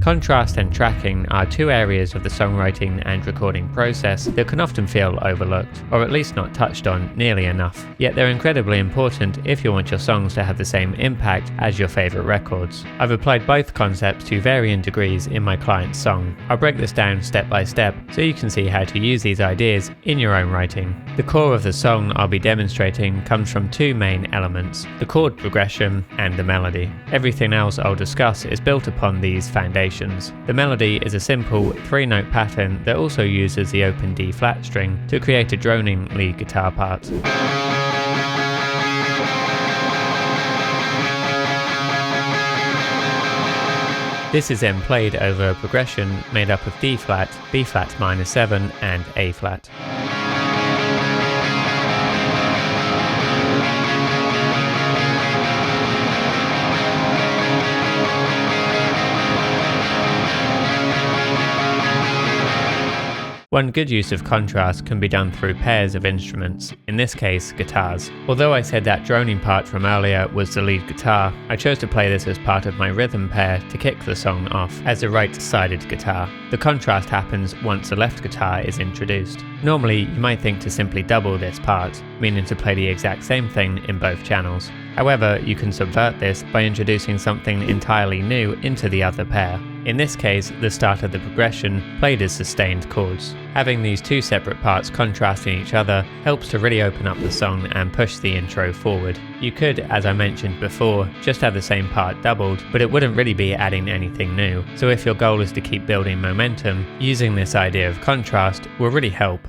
Contrast and tracking are two areas of the songwriting and recording process that can often feel overlooked, or at least not touched on nearly enough. Yet they're incredibly important if you want your songs to have the same impact as your favourite records. I've applied both concepts to varying degrees in my client's song. I'll break this down step by step so you can see how to use these ideas in your own writing. The core of the song I'll be demonstrating comes from two main elements: the chord progression and the melody. Everything else I'll discuss is built upon these foundations. The melody is a simple 3-note pattern that also uses the open D flat string to create a droning lead guitar part. This is then played over a progression made up of D flat, B flat minor 7 and A flat. One good use of contrast can be done through pairs of instruments, in this case guitars. Although I said that droning part from earlier was the lead guitar, I chose to play this as part of my rhythm pair to kick the song off as a right-sided guitar. The contrast happens once the left guitar is introduced. Normally you might think to simply double this part, meaning to play the exact same thing in both channels. However, you can subvert this by introducing something entirely new into the other pair. In this case, the start of the progression played as sustained chords. Having these two separate parts contrasting each other helps to really open up the song and push the intro forward. You could, as I mentioned before, just have the same part doubled, but it wouldn't really be adding anything new. So if your goal is to keep building momentum, using this idea of contrast will really help.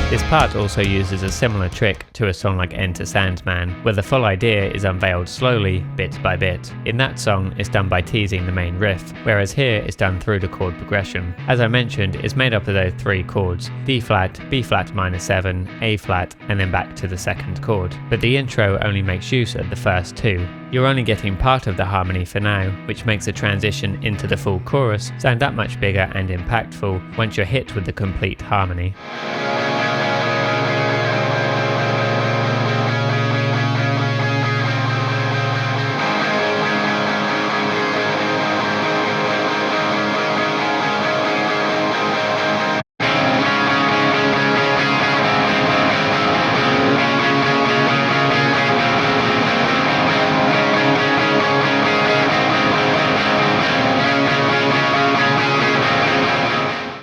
This part also uses a similar trick to a song like Enter Sandman, where the full idea is unveiled slowly, bit by bit. In that song, it's done by teasing the main riff, whereas here it's done through the chord progression. As I mentioned, it's made up of those three chords: D flat, B flat minor 7, A flat, and then back to the second chord. But the intro only makes use of the first two. You're only getting part of the harmony for now, which makes the transition into the full chorus sound that much bigger and impactful once you're hit with the complete harmony.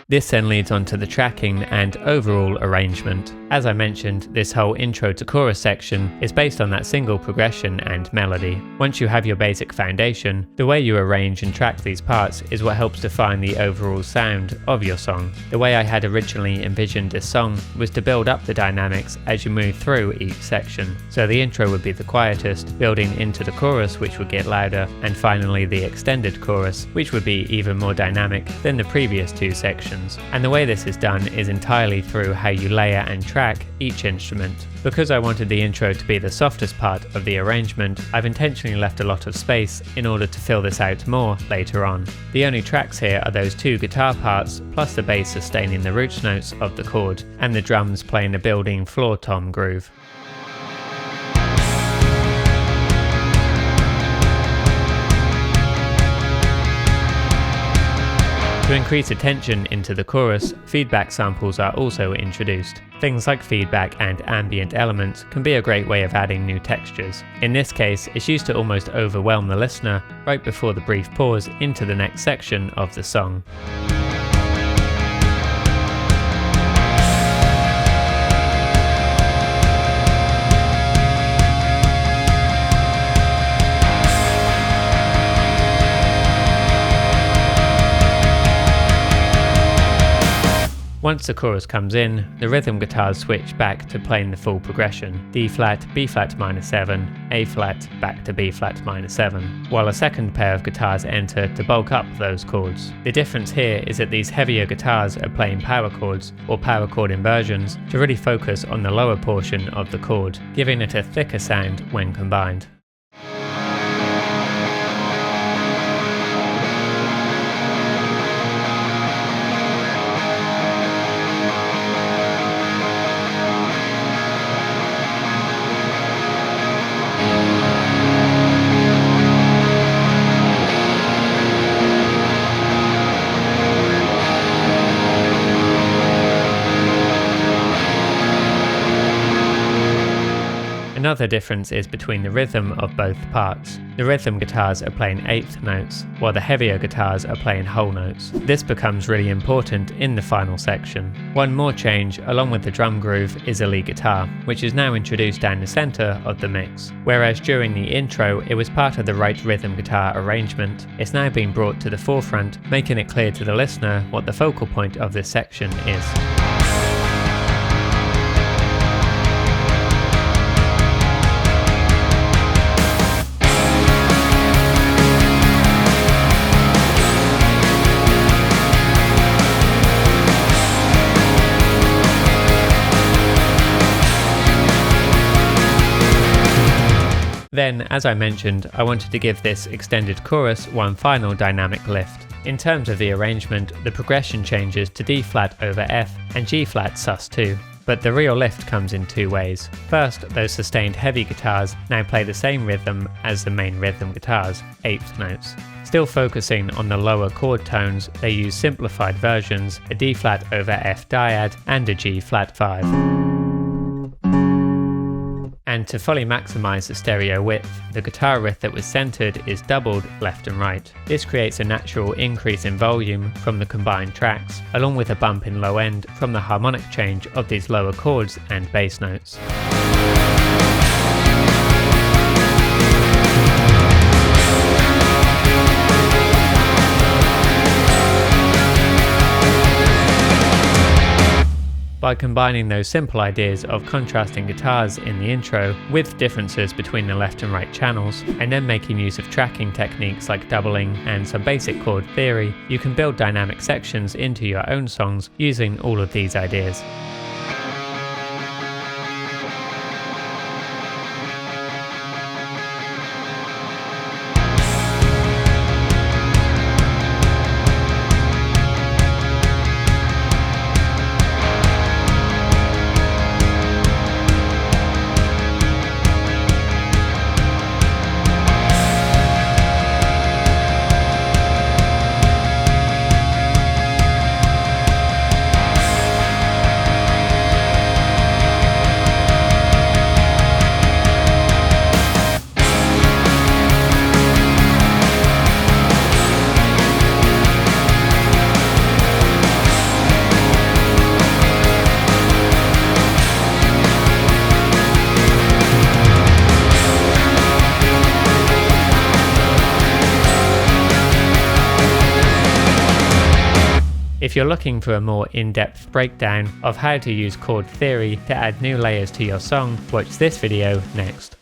This then leads on to the tracking and overall arrangement. As I mentioned, this whole intro to chorus section is based on that single progression and melody. Once you have your basic foundation, the way you arrange and track these parts is what helps define the overall sound of your song. The way I had originally envisioned this song was to build up the dynamics as you move through each section. So the intro would be the quietest, building into the chorus, which would get louder, and finally the extended chorus, which would be even more dynamic than the previous two sections. And the way this is done is entirely through how you layer and track each instrument. Because I wanted the intro to be the softest part of the arrangement, I've intentionally left a lot of space in order to fill this out more later on. The only tracks here are those two guitar parts, plus the bass sustaining the root notes of the chord, and the drums playing a building floor tom groove. To increase attention into the chorus, feedback samples are also introduced. Things like feedback and ambient elements can be a great way of adding new textures. In this case, it's used to almost overwhelm the listener right before the brief pause into the next section of the song. Once the chorus comes in, the rhythm guitars switch back to playing the full progression: D flat, B flat minor 7, A flat, back to B flat minor 7, while a second pair of guitars enter to bulk up those chords. The difference here is that these heavier guitars are playing power chords or power chord inversions to really focus on the lower portion of the chord, giving it a thicker sound when combined. Another difference is between the rhythm of both parts. The rhythm guitars are playing eighth notes, while the heavier guitars are playing whole notes. This becomes really important in the final section. One more change, along with the drum groove, is a lead guitar, which is now introduced down the centre of the mix. Whereas during the intro it was part of the right rhythm guitar arrangement, it's now been brought to the forefront, making it clear to the listener what the focal point of this section is. Then, as I mentioned, I wanted to give this extended chorus one final dynamic lift. In terms of the arrangement, the progression changes to D flat over F and G flat sus2. But the real lift comes in two ways. First, those sustained heavy guitars now play the same rhythm as the main rhythm guitars, eighth notes. Still focusing on the lower chord tones, they use simplified versions, a D flat over F dyad and a G flat 5. And to fully maximize the stereo width, the guitar riff that was centered is doubled left and right. This creates a natural increase in volume from the combined tracks, along with a bump in low end from the harmonic change of these lower chords and bass notes. By combining those simple ideas of contrasting guitars in the intro with differences between the left and right channels, and then making use of tracking techniques like doubling and some basic chord theory, you can build dynamic sections into your own songs using all of these ideas. If you're looking for a more in-depth breakdown of how to use chord theory to add new layers to your song, watch this video next.